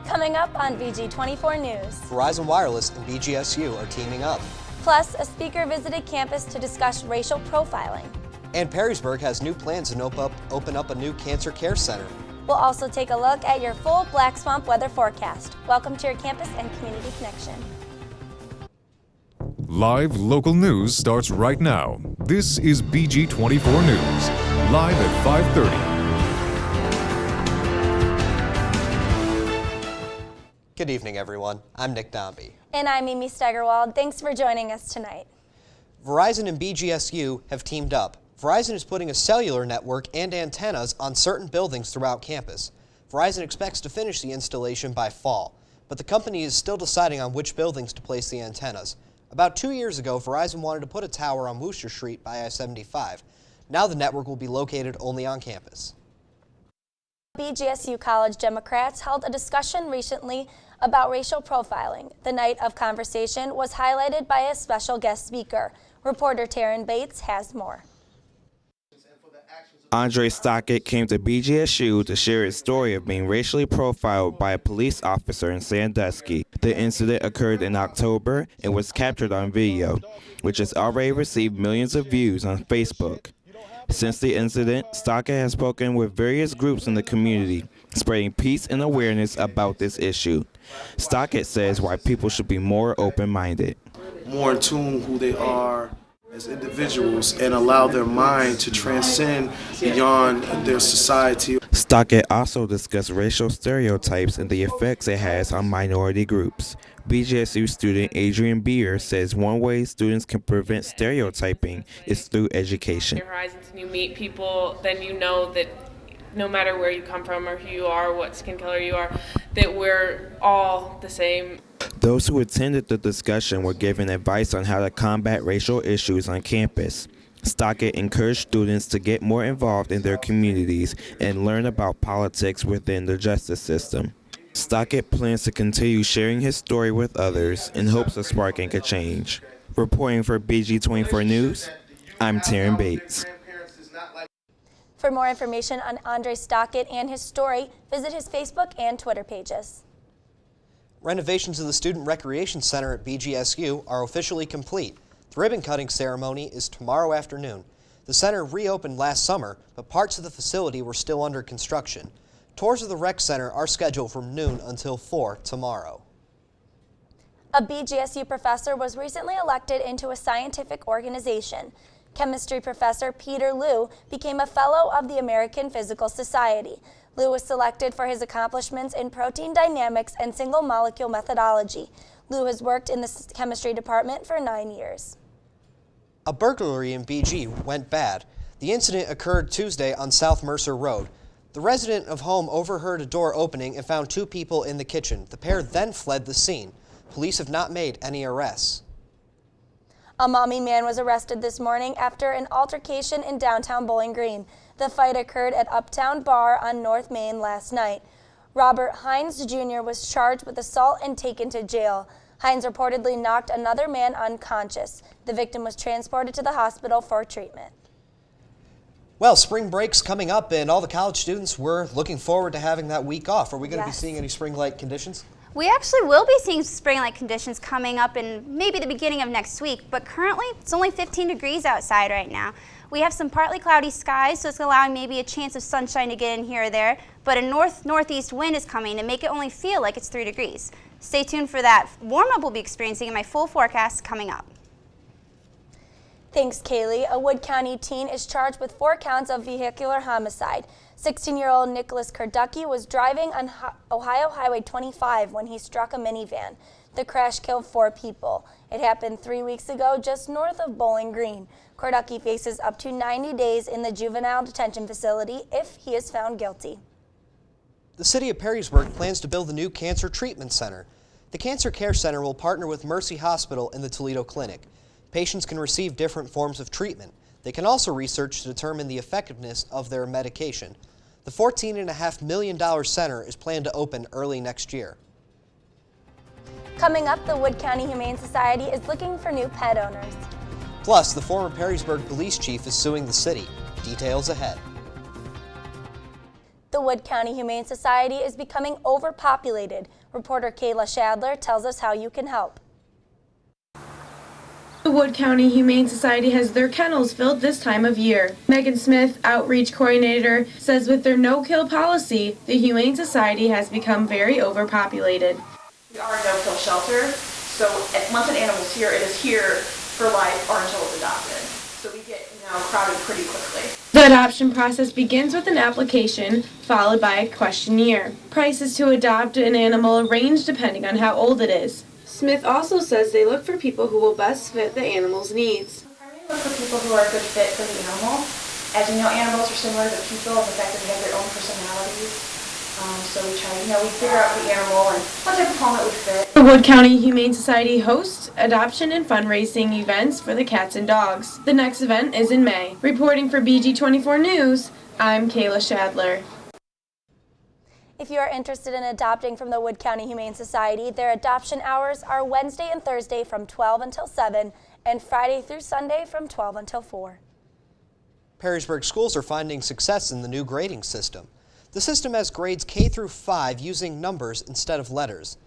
Coming up on BG24 News. Verizon Wireless and BGSU are teaming up. Plus, a speaker visited campus to discuss racial profiling. And Perrysburg has new plans to open up a new cancer care center. We'll also take a look at your full Black Swamp weather forecast. Welcome to your Campus and Community Connection. Live local news starts right now. This is BG24 News, live at 5:30. Good evening, everyone. I'm Nick Dombey. And I'm Mimi Steigerwald. Thanks for joining us tonight. Verizon and BGSU have teamed up. Verizon is putting a cellular network and antennas on certain buildings throughout campus. Verizon expects to finish the installation by fall, but the company is still deciding on which buildings to place the antennas. About 2 years ago, Verizon wanted to put a tower on Wooster Street by I-75. Now the network will be located only on campus. BGSU College Democrats held a discussion recently about racial profiling. The night of conversation was highlighted by a special guest speaker. Reporter Taryn Bates has more. Andre Stockett came to BGSU to share his story of being racially profiled by a police officer in Sandusky. The incident occurred in October and was captured on video, which has already received millions of views on Facebook. Since the incident, Stockett has spoken with various groups in the community, spreading peace and awareness about this issue. Stockett says why people should be more open-minded. More in tune who they are as individuals and allow their mind to transcend beyond their society. Stockett also discussed racial stereotypes and the effects it has on minority groups. BGSU student Adrian Beer says one way students can prevent stereotyping is through education. Your horizons, and you meet people, then you know that no matter where you come from or who you are, what skin color you are, that we're all the same. Those who attended the discussion were given advice on how to combat racial issues on campus. Stockett encouraged students to get more involved in their communities and learn about politics within the justice system. Stockett plans to continue sharing his story with others in hopes of sparking a change. Reporting for BG24 News, I'm Taryn Bates. For more information on Andre Stockett and his story, visit his Facebook and Twitter pages. Renovations of the Student Recreation Center at BGSU are officially complete. The ribbon-cutting ceremony is tomorrow afternoon. The center reopened last summer, but parts of the facility were still under construction. Tours of the rec center are scheduled from noon until 4 tomorrow. A BGSU professor was recently elected into a scientific organization. Chemistry professor Peter Liu became a fellow of the American Physical Society. Liu was selected for his accomplishments in protein dynamics and single molecule methodology. Liu has worked in the chemistry department for 9 years. A burglary in BG went bad. The incident occurred Tuesday on South Mercer Road. The resident of home overheard a door opening and found 2 people in the kitchen. The pair then fled the scene. Police have not made any arrests. A Maumee man was arrested this morning after an altercation in downtown Bowling Green. The fight occurred at Uptown Bar on North Main last night. Robert Hines Jr. was charged with assault and taken to jail. Hines reportedly knocked another man unconscious. The victim was transported to the hospital for treatment. Well, spring break's coming up, and all the college students were looking forward to having that week off. Are we going to be seeing any spring-like conditions? We actually will be seeing spring-like conditions coming up in maybe the beginning of next week, but currently it's only 15 degrees outside right now. We have some partly cloudy skies, so it's allowing maybe a chance of sunshine to get in here or there, but a northeast wind is coming to make it only feel like it's 3 degrees. Stay tuned for that warm-up we'll be experiencing in my full forecast coming up. Thanks, Kaylee. A Wood County teen is charged with 4 counts of vehicular homicide. 16-year-old Nicholas Kurducky was driving on Ohio Highway 25 when he struck a minivan. The crash killed 4 people. It happened 3 weeks ago just north of Bowling Green. Kurducky faces up to 90 days in the juvenile detention facility if he is found guilty. The city of Perrysburg plans to build a new cancer treatment center. The Cancer Care Center will partner with Mercy Hospital and the Toledo Clinic. Patients can receive different forms of treatment. They can also research to determine the effectiveness of their medication. The $14.5 million center is planned to open early next year. Coming up, the Wood County Humane Society is looking for new pet owners. Plus, the former Perrysburg police chief is suing the city. Details ahead. The Wood County Humane Society is becoming overpopulated. Reporter Kayla Shadler tells us how you can help. The Wood County Humane Society has their kennels filled this time of year. Megan Smith, outreach coordinator, says with their no-kill policy, the Humane Society has become very overpopulated. We are a no-kill shelter, so once an animal's here, it is here for life or until it's adopted. So we get crowded pretty quickly. The adoption process begins with an application, followed by a questionnaire. Prices to adopt an animal range depending on how old it is. Smith also says they look for people who will best fit the animal's needs. We primarily look for people who are a good fit for the animal. As you know, animals are similar to people in the fact that they have their own personalities. So we try, we figure out the animal and what type of home it would fit. The Wood County Humane Society hosts adoption and fundraising events for the cats and dogs. The next event is in May. Reporting for BG24 News, I'm Kayla Shadler. If you are interested in adopting from the Wood County Humane Society, their adoption hours are Wednesday and Thursday from 12 until 7 and Friday through Sunday from 12 until 4. Perrysburg schools are finding success in the new grading system. The system has grades K through 5 using numbers instead of letters.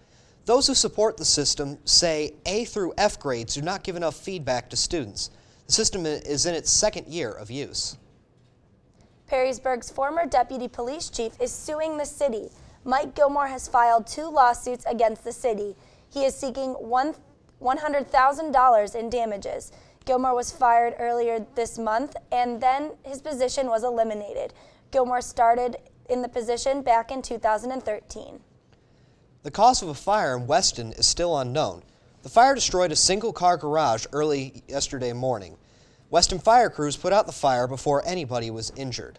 Those who support the system say A through F grades do not give enough feedback to students. The system is in its second year of use. Perrysburg's former deputy police chief is suing the city. Mike Gilmore has filed 2 lawsuits against the city. He is seeking $100,000 in damages. Gilmore was fired earlier this month, and then his position was eliminated. Gilmore started in the position back in 2013. The cause of a fire in Weston is still unknown. The fire destroyed a single-car garage early yesterday morning. Weston fire crews put out the fire before anybody was injured.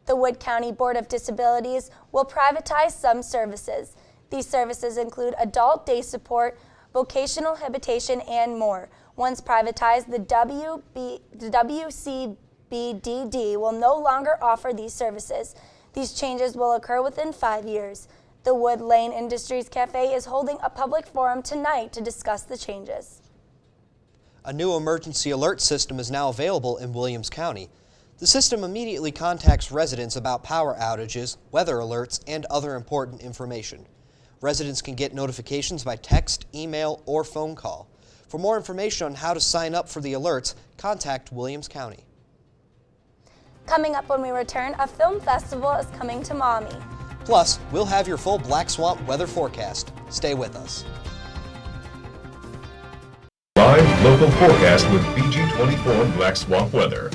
The Wood County Board of Disabilities will privatize some services. These services include adult day support, vocational habitation, and more. Once privatized, the WCBDD will no longer offer these services. These changes will occur within 5 years. The Wood Lane Industries Cafe is holding a public forum tonight to discuss the changes. A new emergency alert system is now available in Williams County. The system immediately contacts residents about power outages, weather alerts, and other important information. Residents can get notifications by text, email, or phone call. For more information on how to sign up for the alerts, contact Williams County. Coming up when we return, a film festival is coming to Maumee. Plus, we'll have your full Black Swamp weather forecast. Stay with us. Live local forecast with BG24 Black Swamp weather.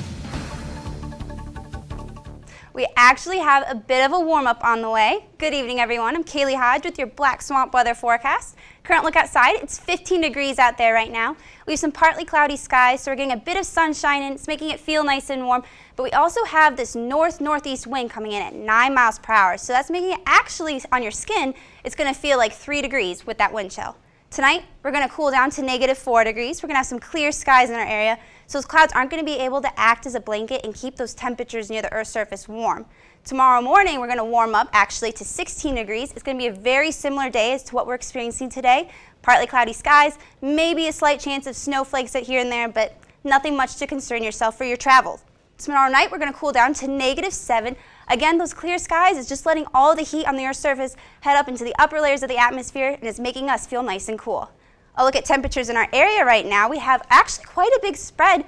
We actually have a bit of a warm-up on the way. Good evening, everyone. I'm Kaylee Hodge with your Black Swamp weather forecast. Current look outside, it's 15 degrees out there right now. We have some partly cloudy skies, so we're getting a bit of sunshine and it's making it feel nice and warm. But we also have this north-northeast wind coming in at 9 miles per hour. So that's making it actually, on your skin, it's going to feel like 3 degrees with that wind chill. Tonight, we're going to cool down to -4 degrees. We're going to have some clear skies in our area, so those clouds aren't going to be able to act as a blanket and keep those temperatures near the Earth's surface warm. Tomorrow morning, we're going to warm up actually to 16 degrees. It's going to be a very similar day as to what we're experiencing today. Partly cloudy skies, maybe a slight chance of snowflakes out here and there, but nothing much to concern yourself for your travel. Tomorrow night, we're going to cool down to -7. Again, those clear skies is just letting all the heat on the Earth's surface head up into the upper layers of the atmosphere, and it's making us feel nice and cool. A look at temperatures in our area right now. We have actually quite a big spread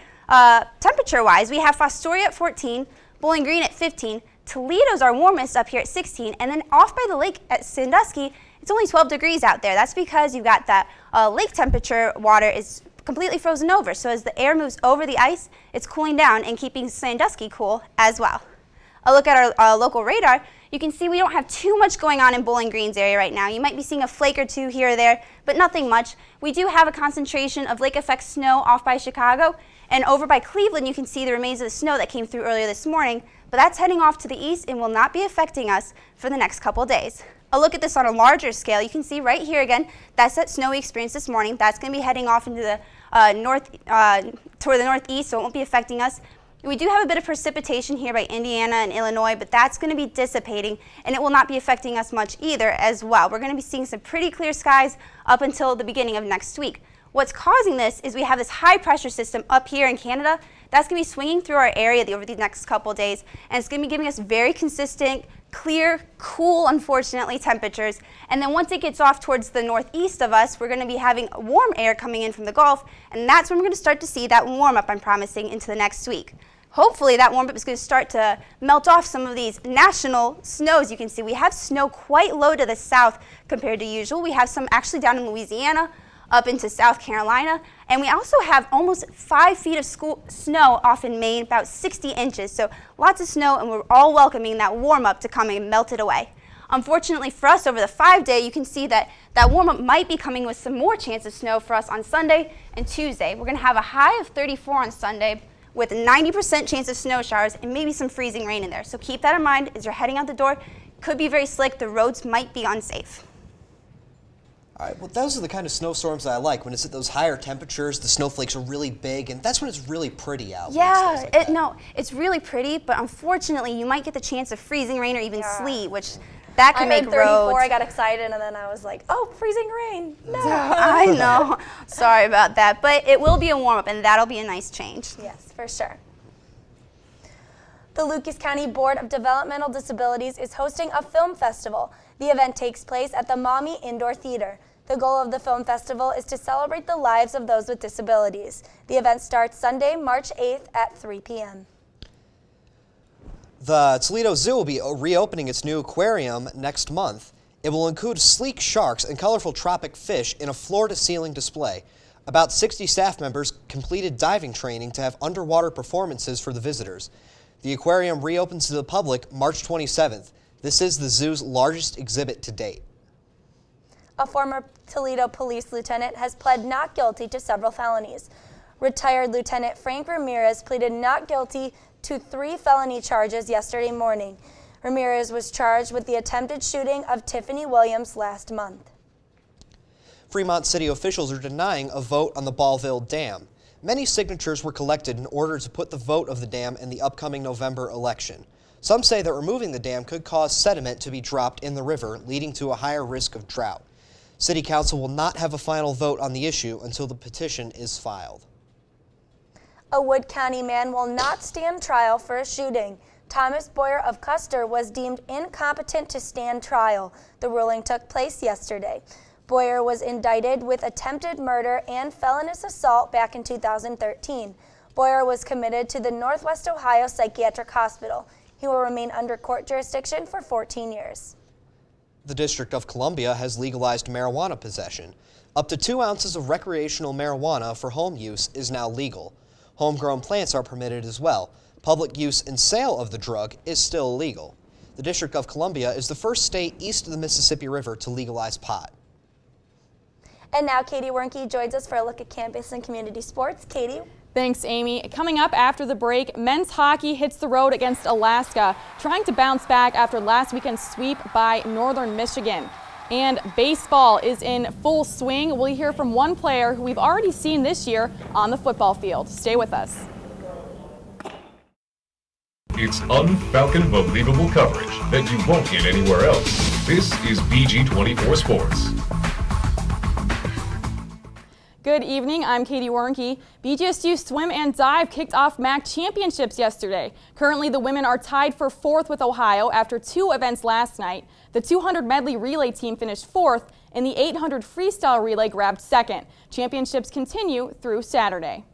temperature-wise. We have Fostoria at 14, Bowling Green at 15, Toledo's our warmest up here at 16, and then off by the lake at Sandusky, it's only 12 degrees out there. That's because you've got that lake temperature water is completely frozen over. So as the air moves over the ice, it's cooling down and keeping Sandusky cool as well. A look at our local radar, you can see we don't have too much going on in Bowling Green's area right now. You might be seeing a flake or two here or there, but nothing much. We do have a concentration of lake effect snow off by Chicago, and over by Cleveland you can see the remains of the snow that came through earlier this morning, but that's heading off to the east and will not be affecting us for the next couple days. A look at this on a larger scale, you can see right here again, that's that snow we experienced this morning. That's going to be heading off into the toward the northeast, so it won't be affecting us. We do have a bit of precipitation here by Indiana and Illinois, but that's going to be dissipating, and it will not be affecting us much either as well. We're going to be seeing some pretty clear skies up until the beginning of next week. What's causing this is we have this high pressure system up here in Canada That's going to be swinging through our area over the next couple days, and it's going to be giving us very consistent, clear, cool, unfortunately, temperatures. And then once it gets off towards the northeast of us, we're going to be having warm air coming in from the Gulf, and that's when we're going to start to see that warm-up I'm promising into the next week. Hopefully that warm-up is going to start to melt off some of these national snows. You can see we have snow quite low to the south compared to usual. We have some actually down in Louisiana, up into South Carolina, and we also have almost 5 feet of snow off in Maine, about 60 inches. So lots of snow, and we're all welcoming that warm-up to come and melt it away. Unfortunately for us, over the 5-day, you can see that that warm-up might be coming with some more chance of snow for us on Sunday and Tuesday. We're going to have a high of 34 on Sunday, with a 90% chance of snow showers and maybe some freezing rain in there. So keep that in mind as you're heading out the door. Could be very slick. The roads might be unsafe. All right, well, those are the kind of snowstorms that I like. When it's at those higher temperatures, the snowflakes are really big, and that's when it's really pretty out. Yeah, no, it's really pretty, but unfortunately, you might get the chance of freezing rain or even sleet, which that could make roads. I heard 34, I got excited, and then I was like, oh, freezing rain. No. I know. Sorry about that, but it will be a warm-up, and that'll be a nice change. Yes, for sure. The Lucas County Board of Developmental Disabilities is hosting a film festival. The event takes place at the Maumee Indoor Theater. The goal of the film festival is to celebrate the lives of those with disabilities. The event starts Sunday, March 8th at 3 p.m. The Toledo Zoo will be reopening its new aquarium next month. It will include sleek sharks and colorful tropic fish in a floor-to-ceiling display. About 60 staff members completed diving training to have underwater performances for the visitors. The aquarium reopens to the public March 27th. This is the zoo's largest exhibit to date. A former Toledo police lieutenant has pled not guilty to several felonies. Retired Lieutenant Frank Ramirez pleaded not guilty to 3 felony charges yesterday morning. Ramirez was charged with the attempted shooting of Tiffany Williams last month. Fremont City officials are denying a vote on the Ballville Dam. Many signatures were collected in order to put the vote of the dam in the upcoming November election. Some say that removing the dam could cause sediment to be dropped in the river, leading to a higher risk of drought. City Council will not have a final vote on the issue until the petition is filed. A Wood County man will not stand trial for a shooting. Thomas Boyer of Custer was deemed incompetent to stand trial. The ruling took place yesterday. Boyer was indicted with attempted murder and felonious assault back in 2013. Boyer was committed to the Northwest Ohio Psychiatric Hospital. He will remain under court jurisdiction for 14 years. The District of Columbia has legalized marijuana possession. Up to 2 ounces of recreational marijuana for home use is now legal. Homegrown plants are permitted as well. Public use and sale of the drug is still illegal. The District of Columbia is the first state east of the Mississippi River to legalize pot. And now Katie Wernke joins us for a look at campus and community sports. Katie? Thanks, Amy. Coming up after the break, men's hockey hits the road against Alaska, trying to bounce back after last weekend's sweep by Northern Michigan. And baseball is in full swing. We'll hear from one player who we've already seen this year on the football field. Stay with us. It's un-Falcon believable coverage that you won't get anywhere else. This is BG24 Sports. Good evening, I'm Katie Wernke. BGSU Swim and Dive kicked off MAC championships yesterday. Currently, the women are tied for 4th with Ohio after 2 events last night. The 200 medley relay team finished 4th, and the 800 freestyle relay grabbed 2nd. Championships continue through Saturday.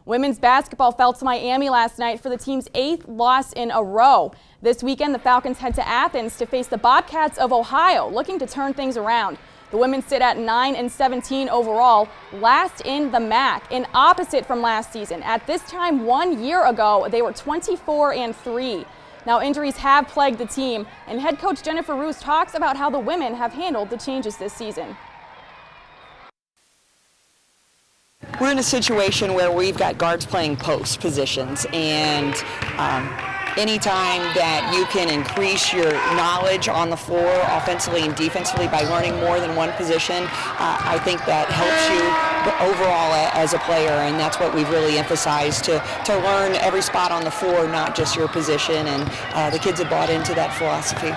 Women's basketball fell to Miami last night for the team's 8th loss in a row. This weekend, the Falcons head to Athens to face the Bobcats of Ohio, looking to turn things around. The women sit at 9-17 overall, last in the MAC, an opposite from last season. At this time 1 year ago, they were 24-3. Now injuries have plagued the team, and head coach Jennifer Roos talks about how the women have handled the changes this season. We're in a situation where we've got guards playing post positions, and anytime that you can increase your knowledge on the floor offensively and defensively by learning more than one position, I think that helps you overall as a player, and that's what we've really emphasized, to learn every spot on the floor, not just your position, and the kids have bought into that philosophy.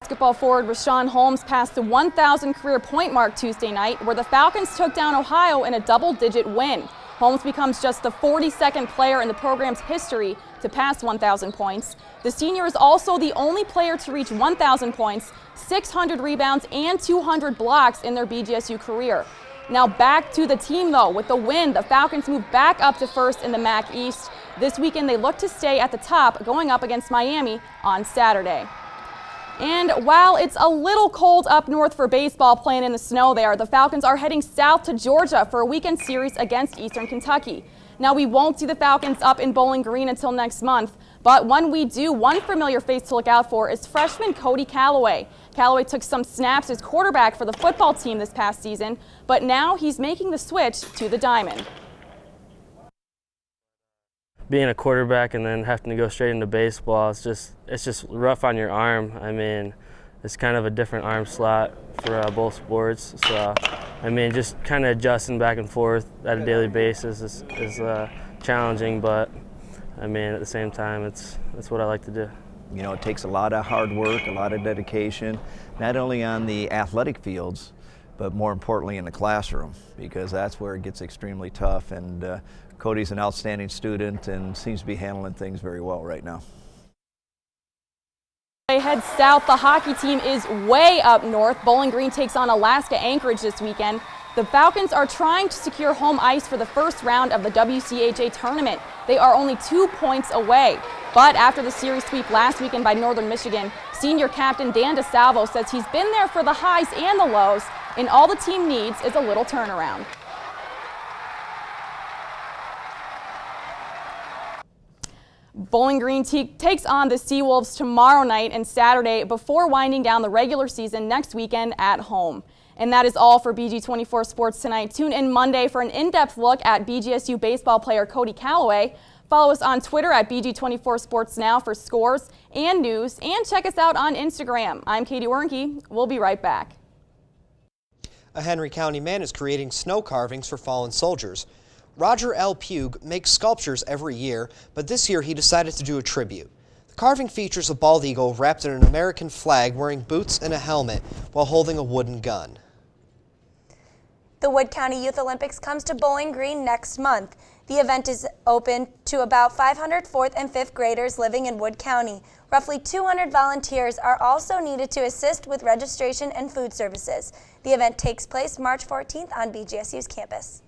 Basketball forward Rashawn Holmes passed the 1,000 career point mark Tuesday night, where the Falcons took down Ohio in a double-digit win. Holmes becomes just the 42nd player in the program's history to pass 1,000 points. The senior is also the only player to reach 1,000 points, 600 rebounds, and 200 blocks in their BGSU career. Now back to the team though. With the win, the Falcons move back up to first in the MAC East. This weekend they look to stay at the top, going up against Miami on Saturday. And while it's a little cold up north for baseball playing in the snow there, the Falcons are heading south to Georgia for a weekend series against Eastern Kentucky. Now we won't see the Falcons up in Bowling Green until next month, but when we do, one familiar face to look out for is freshman Cody Calloway. Calloway took some snaps as quarterback for the football team this past season, but now he's making the switch to the diamond. Being a quarterback and then having to go straight into baseball, it's just rough on your arm. I mean, it's kind of a different arm slot for both sports. So, I mean, just kind of adjusting back and forth at a daily basis is challenging, but I mean, at the same time, it's what I like to do. You know, it takes a lot of hard work, a lot of dedication, not only on the athletic fields, but more importantly in the classroom, because that's where it gets extremely tough. And Cody's an outstanding student and seems to be handling things very well right now. They head south. The hockey team is way up north. Bowling Green takes on Alaska Anchorage this weekend. The Falcons are trying to secure home ice for the first round of the WCHA tournament. They are only 2 points away. But after the series sweep last weekend by Northern Michigan, senior captain Dan DeSalvo says he's been there for the highs and the lows, and all the team needs is a little turnaround. Bowling Green takes on the Seawolves tomorrow night and Saturday before winding down the regular season next weekend at home. And that is all for BG24 Sports tonight. Tune in Monday for an in-depth look at BGSU baseball player Cody Calloway. Follow us on Twitter at BG24 Sports Now for scores and news, and check us out on Instagram. I'm Katie Wernke. We'll be right back. A Henry County man is creating snow carvings for fallen soldiers. Roger L. Pugh makes sculptures every year, but this year he decided to do a tribute. The carving features a bald eagle wrapped in an American flag wearing boots and a helmet while holding a wooden gun. The Wood County Youth Olympics comes to Bowling Green next month. The event is open to about 500 4th and 5th graders living in Wood County. Roughly 200 volunteers are also needed to assist with registration and food services. The event takes place March 14th on BGSU's campus.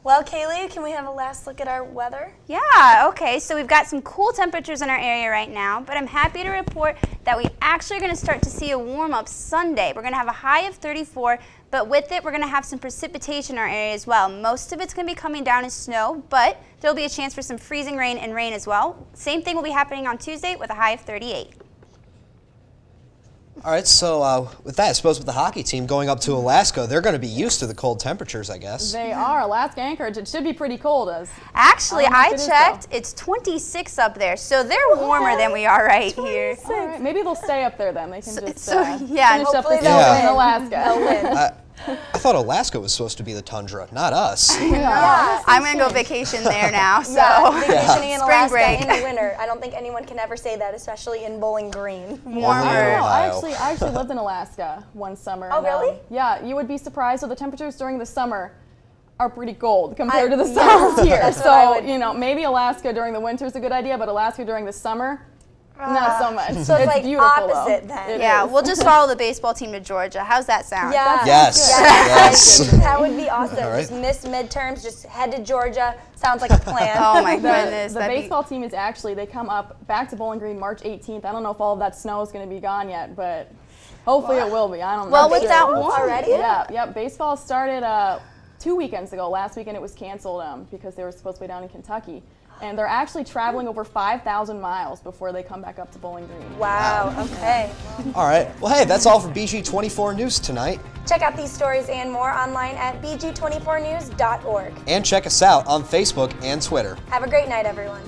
Well, Kaylee, can we have a last look at our weather? Yeah, okay, so we've got some cool temperatures in our area right now, but I'm happy to report that we actually are going to start to see a warm-up Sunday. We're going to have a high of 34, but with it, we're going to have some precipitation in our area as well. Most of it's going to be coming down as snow, but there'll be a chance for some freezing rain and rain as well. Same thing will be happening on Tuesday with a high of 38. All right, so with that, I suppose with the hockey team going up to Alaska, they're going to be used to the cold temperatures, I guess. They are. Alaska Anchorage, it should be pretty cold. Actually, I checked, it's 26 up there, so they're warmer than we are right 26. Here. All right, maybe they'll stay up there then. They can just yeah, finish up the season in Alaska. I thought Alaska was supposed to be the tundra, not us. Yeah, I'm going to go vacation there now. So vacationing in spring Alaska break in the winter. I don't think anyone can ever say that, especially in Bowling Green. Warmer. I actually lived in Alaska one summer. Oh, really? Yeah, you would be surprised. So the temperatures during the summer are pretty cold compared to the summers here. So, you know, maybe Alaska during the winter is a good idea, but Alaska during the summer, not so much. So it's like beautiful, opposite though. then. Yeah, we'll just follow the baseball team to Georgia. How's that sound? Yeah. Yes. That would be awesome. All right. Just miss midterms, just head to Georgia. Sounds like a plan. Oh my goodness. The baseball team is actually, they come up back to Bowling Green March 18th. I don't know if all of that snow is going to be gone yet, but hopefully it will be. I don't know. Well, with that warm already? Yeah. Baseball started 2 weekends ago. Last weekend it was canceled because they were supposed to be down in Kentucky. And they're actually traveling over 5,000 miles before they come back up to Bowling Green. Wow, okay. All right. Well, hey, that's all for BG24 News tonight. Check out these stories and more online at bg24news.org. And check us out on Facebook and Twitter. Have a great night, everyone.